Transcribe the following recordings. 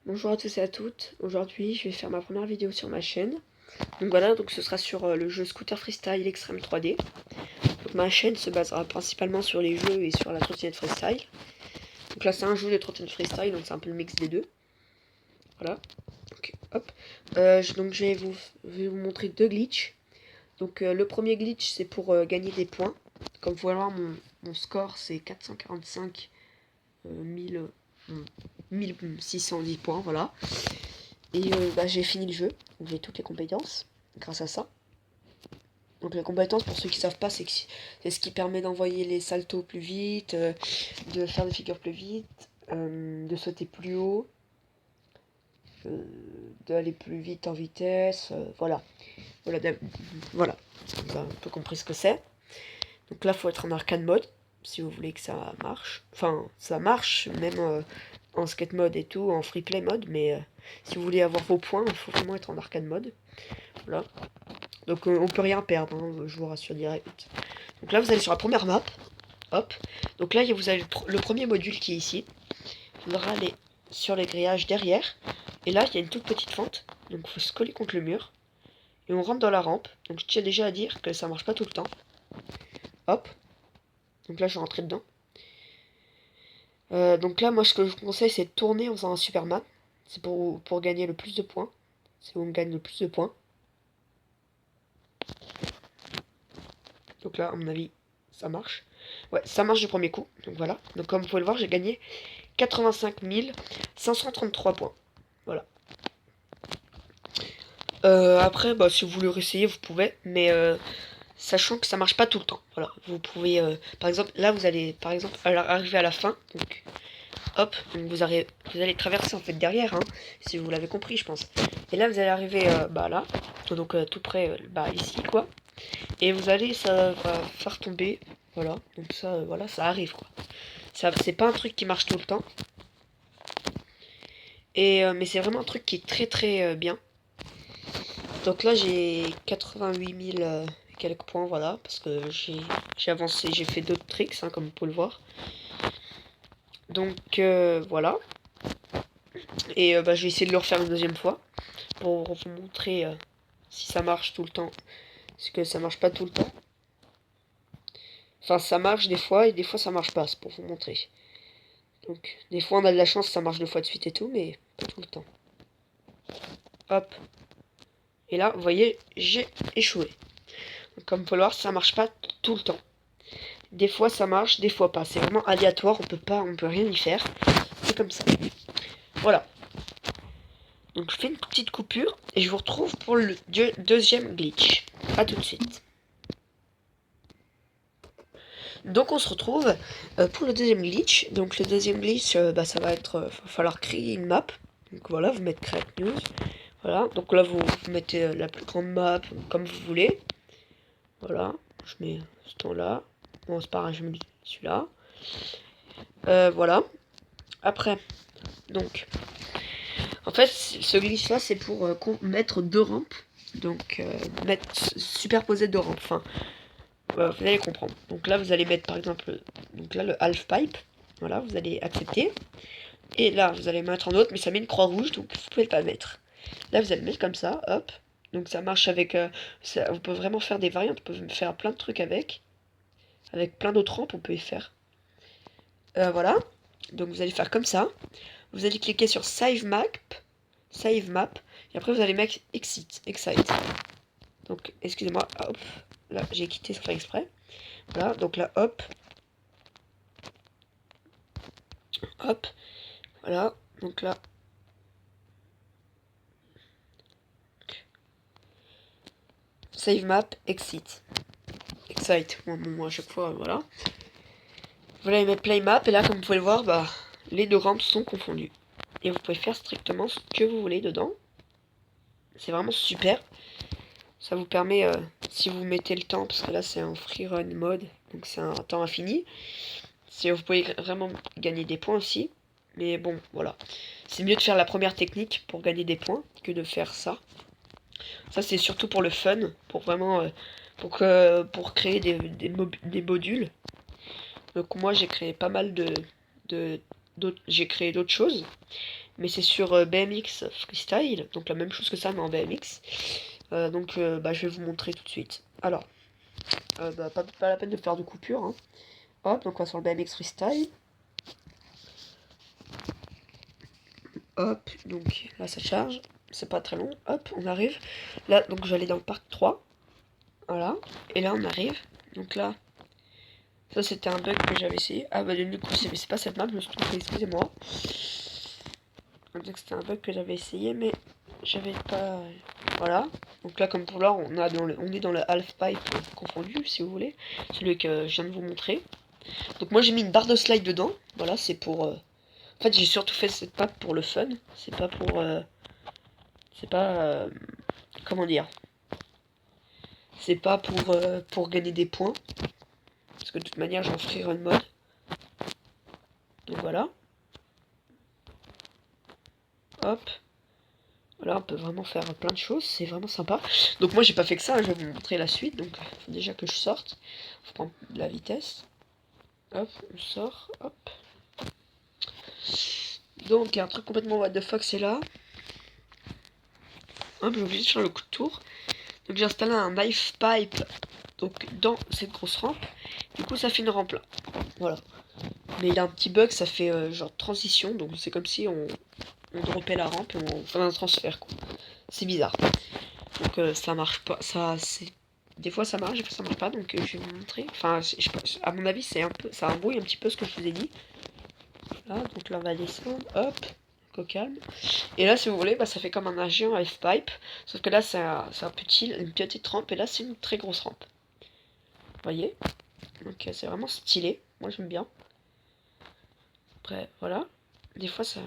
Bonjour à tous et à toutes. Aujourd'hui, je vais faire ma première vidéo sur ma chaîne. Donc voilà, donc ce sera sur le jeu Scooter Freestyle Extreme 3D. Donc ma chaîne se basera principalement sur les jeux et sur la trottinette freestyle. Donc là, c'est un jeu de trottinette freestyle, donc c'est un peu le mix des deux. Voilà. Donc, hop. Donc je vais vous montrer deux glitches. Donc le premier glitch, c'est pour gagner des points. Comme vous pouvez voir, mon score, c'est 445 1610 points, voilà. Et j'ai fini le jeu, donc j'ai toutes les compétences grâce à ça. Donc les compétences, pour ceux qui savent pas, c'est ce qui permet d'envoyer les saltos plus vite, de faire des figures plus vite, de sauter plus haut, d'aller plus vite en vitesse, voilà. Voilà, vous avez un peu compris ce que c'est. Donc là, faut être en arcade mode, si vous voulez que ça marche. Enfin, ça marche, même en skate mode et tout, en free play mode, mais si vous voulez avoir vos points, il faut vraiment être en arcade mode. Voilà. Donc on peut rien perdre, hein, je vous rassure direct. Donc là, vous allez sur la première map. Hop. Donc là, vous avez le premier module qui est ici. Il faudra aller sur les grillages derrière. Et là, il y a une toute petite fente. Donc il faut se coller contre le mur. Et on rentre dans la rampe. Donc je tiens déjà à dire que ça marche pas tout le temps. Hop. Donc là, je suis rentré dedans. Donc là, moi, ce que je vous conseille, c'est de tourner en faisant un Superman. C'est pour gagner le plus de points. C'est où on gagne le plus de points. Donc là, à mon avis, ça marche. Ouais, ça marche du premier coup. Donc voilà. Donc comme vous pouvez le voir, j'ai gagné 85 533 points. Voilà. Après, si vous voulez réessayer, vous pouvez. Mais sachant que ça marche pas tout le temps. Voilà. Vous pouvez, par exemple, là, vous allez, par exemple, arriver à la fin. Donc, hop, donc vous allez traverser en fait derrière, hein, si vous l'avez compris, je pense. Et là, vous allez arriver, là. Donc tout près, ici, quoi. Et vous allez, ça va faire tomber. Voilà. Donc ça, voilà, ça arrive, quoi. C'est pas un truc qui marche tout le temps. Mais c'est vraiment un truc qui est très très bien. Donc là j'ai 88 000 quelques points, voilà, parce que j'ai avancé, j'ai fait d'autres tricks, hein, comme vous pouvez le voir. Donc voilà. Et je vais essayer de le refaire une deuxième fois pour vous montrer si ça marche tout le temps. Parce que ça marche pas tout le temps. Enfin ça marche des fois et des fois ça marche pas, c'est pour vous montrer. Donc des fois on a de la chance, ça marche 2 fois de suite et tout, mais pas tout le temps. Hop. Et là, vous voyez, j'ai échoué. Donc, comme vous pouvez le voir, ça marche pas tout le temps. Des fois ça marche, des fois pas. C'est vraiment aléatoire, on peut rien y faire. C'est comme ça. Voilà. Donc je fais une petite coupure et je vous retrouve pour le deuxième glitch. A tout de suite. Donc on se retrouve pour le deuxième glitch. Donc le deuxième glitch, ça va être, va falloir créer une map. Donc voilà, vous mettez Create News. Voilà, donc là vous mettez la plus grande map comme vous voulez. Voilà, je mets ce temps-là. Bon, c'est pas grave, je mets celui-là. Voilà. Après, donc, en fait, ce glitch-là, c'est pour mettre deux rampes. Donc, superposer deux rampes. Enfin, vous allez comprendre. Donc là, vous allez mettre, par exemple, donc là, le half pipe. Voilà, vous allez accepter. Et là, vous allez mettre en autre, mais ça met une croix rouge, donc vous pouvez pas mettre. Là, vous allez le mettre comme ça, hop. Donc ça marche avec... vous pouvez vraiment faire des variantes, vous pouvez faire plein de trucs avec. Avec plein d'autres rampes, on peut y faire. Voilà. Donc vous allez faire comme ça. Vous allez cliquer sur Save Map. Save Map. Et après vous allez mettre Excite. Donc excusez-moi. Hop. Là j'ai quitté sans faire exprès. Voilà. Donc là hop. Hop. Voilà. Donc là. Save Map. Excite. Moi à chaque fois. Voilà. Vous allez mettre Play Map. Et là comme vous pouvez le voir. Les deux rampes sont confondues. Et vous pouvez faire strictement ce que vous voulez dedans. C'est vraiment super. Ça vous permet, si vous mettez le temps, parce que là c'est un free run mode, donc c'est un temps infini, si vous pouvez vraiment gagner des points aussi. Mais bon, voilà. C'est mieux de faire la première technique pour gagner des points que de faire ça. Ça c'est surtout pour le fun, pour vraiment, pour créer des modules. Donc moi j'ai créé pas mal j'ai créé d'autres choses. mais c'est sur BMX Freestyle, donc la même chose que ça mais en BMX. Je vais vous montrer tout de suite. Alors, pas la peine de faire de coupure, hein. Hop, donc on va sur le BMX Freestyle. Hop, donc là ça charge, c'est pas très long. Hop, on arrive. Là, donc j'allais dans le parc 3. Voilà, et là on arrive. Donc là, ça c'était un bug que j'avais essayé. Ah bah du coup c'est pas cette map, je me suis trompé, excusez-moi. Donc c'était un bug que j'avais essayé, mais j'avais pas... Voilà. Donc là comme pour l'heure, on est dans le half-pipe confondu, si vous voulez. Celui que je viens de vous montrer. Donc moi j'ai mis une barre de slide dedans. Voilà, c'est pour... En fait j'ai surtout fait cette map pour le fun. C'est pas pour... C'est pas... Comment dire? C'est pas pour gagner des points. Parce que de toute manière j'en ferai run mode. Donc voilà. Hop. Voilà, on peut vraiment faire plein de choses, c'est vraiment sympa. Donc moi j'ai pas fait que ça, je vais vous montrer la suite. Donc faut déjà que je sorte. Faut prendre de la vitesse. Hop, on sort, hop. Donc il y a un truc complètement what the fuck, c'est là. Hop, j'ai oublié de faire le coup de tour. Donc j'ai installé un knife pipe donc dans cette grosse rampe. Du coup ça fait une rampe là. Voilà. Mais il y a un petit bug, ça fait genre transition. Donc c'est comme si on dropait la rampe et on faisait un transfert quoi. C'est bizarre. Donc ça marche pas. Ça c'est. Des fois ça marche, des fois ça marche pas. Donc je vais vous montrer. Enfin à mon avis c'est un peu. Ça embrouille un petit peu ce que je vous ai dit. Là, donc là on va descendre. Hop. Au calme. Et là si vous voulez, ça fait comme un géant half-pipe. Sauf que là c'est une petite rampe. Et là c'est une très grosse rampe. Vous voyez. Donc c'est vraiment stylé. Moi j'aime bien. Après voilà. Des fois ça.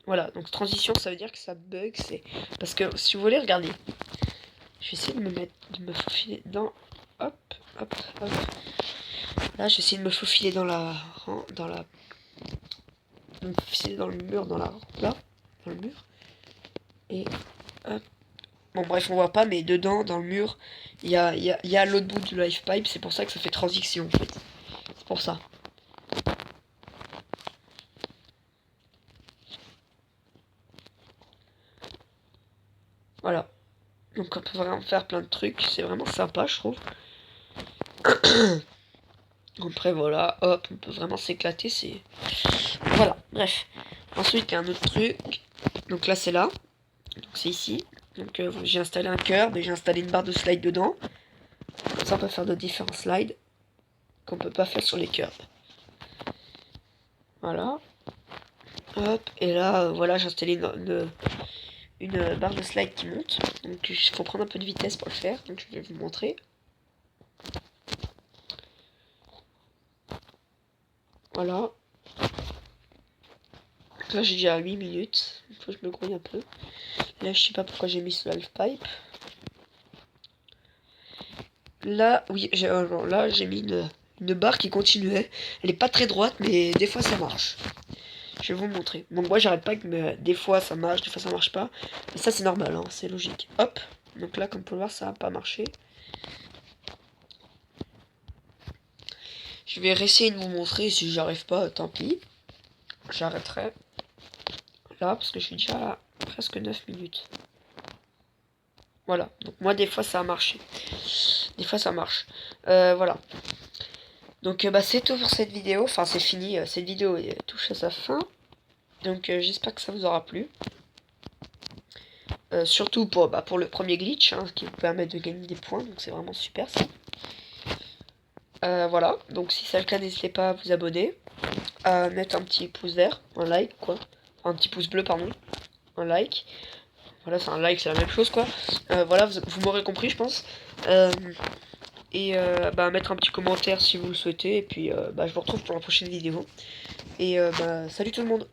Voilà, donc transition ça veut dire que ça bug, c'est. Parce que si vous voulez, regardez. Je vais essayer de me faufiler dans. Hop, hop, hop. Là, je vais essayer de me faufiler dans la. De me faufiler dans le mur, là. Dans le mur. Et. Hop. Bon, bref, on voit pas, mais dedans, dans le mur, il y a l'autre bout du life pipe. C'est pour ça que ça fait transition, en fait. C'est pour ça. Voilà. Donc, on peut vraiment faire plein de trucs. C'est vraiment sympa, je trouve. Après voilà, hop, on peut vraiment s'éclater, c'est... Voilà, bref. Ensuite, il y a un autre truc. Donc là, c'est là. Donc c'est ici. Donc j'ai installé un curb et j'ai installé une barre de slide dedans. Comme ça, on peut faire de différents slides qu'on peut pas faire sur les curbs. Voilà. Hop, et là, voilà, j'ai installé une barre de slide qui monte. Donc il faut prendre un peu de vitesse pour le faire. Donc je vais vous montrer. Voilà. Là j'ai déjà 8 minutes. Il faut que je me grouille un peu. Là je sais pas pourquoi j'ai mis ce half-pipe. Là, oui, là j'ai mis une barre qui continuait. Elle est pas très droite, mais des fois ça marche. Je vais vous montrer. Bon, moi j'arrête pas que des fois ça marche, des fois ça marche pas. Mais ça c'est normal, hein, c'est logique. Hop. Donc là, comme vous pouvez le voir, ça a pas marché. Je vais réessayer de vous montrer. Si j'arrive pas, tant pis. J'arrêterai. Là, parce que je suis déjà à presque 9 minutes. Voilà. Donc moi, des fois, ça a marché. Des fois, ça marche. Voilà. Donc, c'est tout pour cette vidéo. Enfin, c'est fini. Cette vidéo touche à sa fin. Donc, j'espère que ça vous aura plu. Surtout pour le premier glitch, hein, qui vous permet de gagner des points. Donc, c'est vraiment super, ça. Voilà. Donc, si c'est le cas, n'hésitez pas à vous abonner. À mettre un petit pouce vert. Un like, quoi. Enfin, un petit pouce bleu, pardon. Un like. Voilà, c'est un like, c'est la même chose, quoi. Voilà, vous m'aurez compris, je pense. Mettre un petit commentaire si vous le souhaitez. Et puis, je vous retrouve pour la prochaine vidéo. Et salut tout le monde.